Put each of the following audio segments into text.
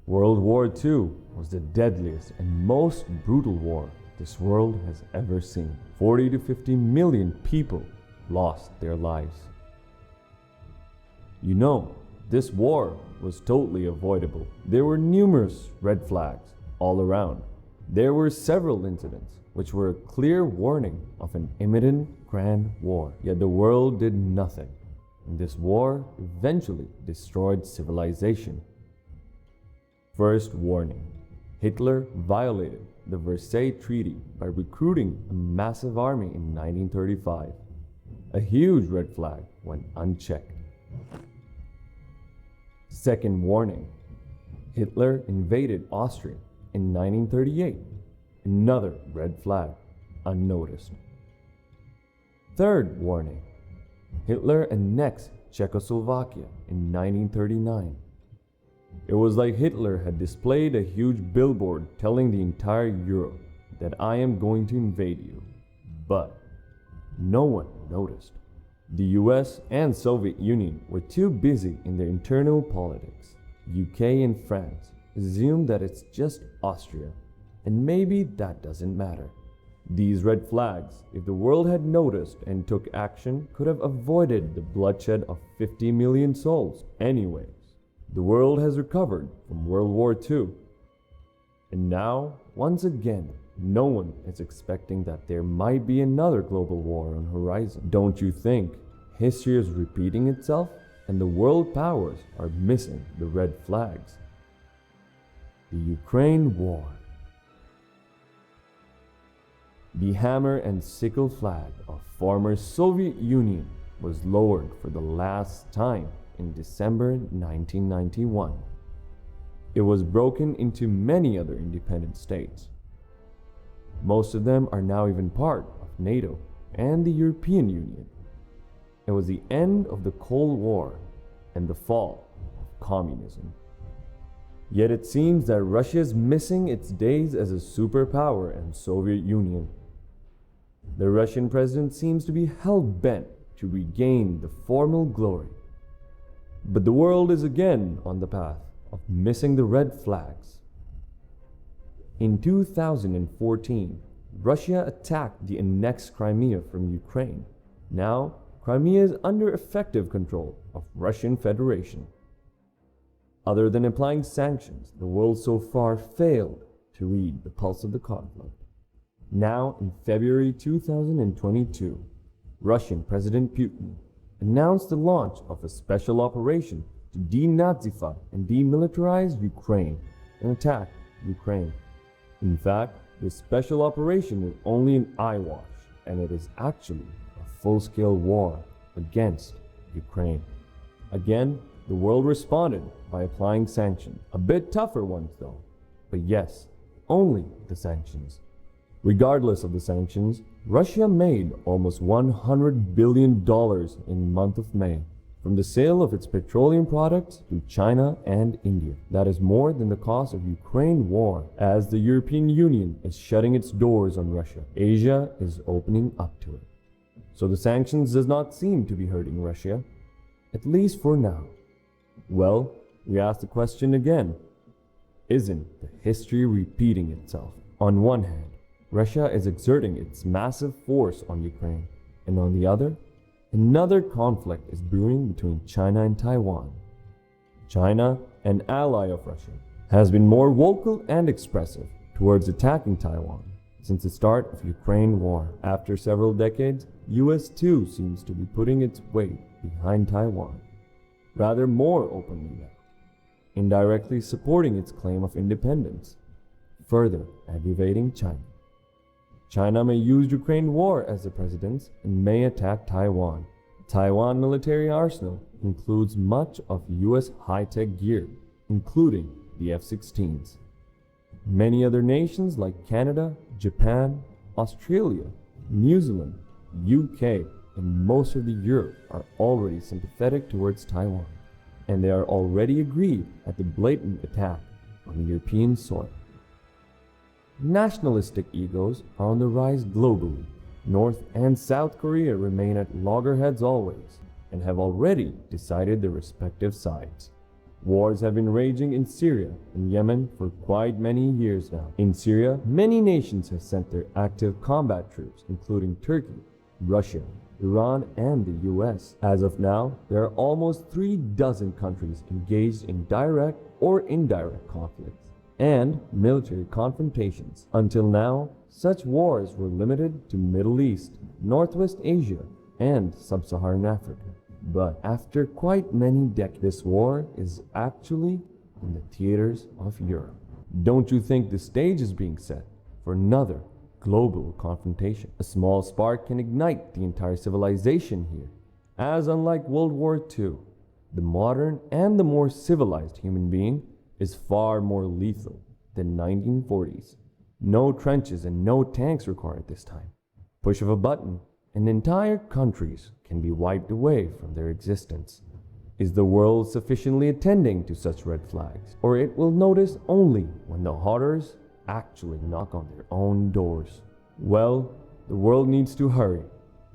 World War II was the deadliest and most brutal war this world has ever seen. 40 to 50 million people lost their lives. You know, this war was totally avoidable. There were numerous red flags all around. There were several incidents which were a clear warning of an imminent grand war. Yet the world did nothing, and this war eventually destroyed civilization. First warning: Hitler violated the Versailles Treaty by recruiting a massive army in 1935. A huge red flag went unchecked. Second warning: Hitler invaded Austria in 1938. Another red flag, unnoticed. Third warning: Hitler annexed Czechoslovakia in 1939. It was like Hitler had displayed a huge billboard telling the entire Europe that I am going to invade you. But no one noticed. The US and Soviet Union were too busy in their internal politics. UK and France assumed that it's just Austria, and maybe that doesn't matter. These red flags, if the world had noticed and took action, could have avoided the bloodshed of 50 million souls. Anyways, the world has recovered from World War II. And now, once again, no one is expecting that there might be another global war on the horizon. Don't you think history is repeating itself and the world powers are missing the red flags? The Ukraine War. The hammer and sickle flag of former Soviet Union was lowered for the last time in December 1991. It was broken into many other independent states. Most of them are now even part of NATO and the European Union. It was the end of the Cold War and the fall of communism. Yet it seems that Russia is missing its days as a superpower and Soviet Union. The Russian president seems to be hell-bent to regain the former glory. But the world is again on the path of missing the red flags. In 2014, Russia attacked the annexed Crimea from Ukraine. Now, Crimea is under effective control of Russian Federation. Other than applying sanctions, the world so far failed to read the pulse of the conflict. Now, in February 2022, Russian President Putin announced the launch of a special operation to denazify and demilitarize Ukraine and attack Ukraine. In fact, this special operation is only an eyewash, and it is actually a full-scale war against Ukraine. Again, the world responded by applying sanctions. A bit tougher ones though. But yes, only the sanctions. Regardless of the sanctions, Russia made almost $100 billion in the month of May from the sale of its petroleum products to China and India. That is more than the cost of Ukraine war. As the European Union is shutting its doors on Russia, Asia is opening up to it. So the sanctions does not seem to be hurting Russia, at least for now. Well, we ask the question again, isn't the history repeating itself? On one hand, Russia is exerting its massive force on Ukraine, and on the other, another conflict is brewing between China and Taiwan. China, an ally of Russia, has been more vocal and expressive towards attacking Taiwan since the start of Ukraine war. After several decades, US too seems to be putting its weight behind Taiwan, rather more openly now, indirectly supporting its claim of independence, further aggravating China. China may use Ukraine war as a precedent and may attack Taiwan. Taiwan military arsenal includes much of US high-tech gear, including the F-16s. Many other nations like Canada, Japan, Australia, New Zealand, UK, and most of the Europe are already sympathetic towards Taiwan, and they are already aggrieved at the blatant attack on European soil. Nationalistic egos are on the rise globally. North and South Korea remain at loggerheads always and have already decided their respective sides. Wars have been raging in Syria and Yemen for quite many years now. In Syria, many nations have sent their active combat troops, including Turkey, Russia, Iran, and the US. As of now, there are almost 36 countries engaged in direct or indirect conflicts and military confrontations. Until now, such wars were limited to Middle East, Northwest Asia, and Sub-Saharan Africa. But after quite many decades, this war is actually in the theaters of Europe. Don't you think the stage is being set for another global confrontation? A small spark can ignite the entire civilization here. As unlike World War II, the modern and the more civilized human being is far more lethal than 1940s. No trenches and no tanks required this time. Push of a button, and entire countries can be wiped away from their existence. Is the world sufficiently attending to such red flags, or it will notice only when the horrors actually knock on their own doors? Well, the world needs to hurry,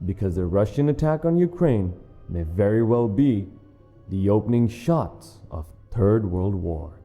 because the Russian attack on Ukraine may very well be the opening shots of Third World War.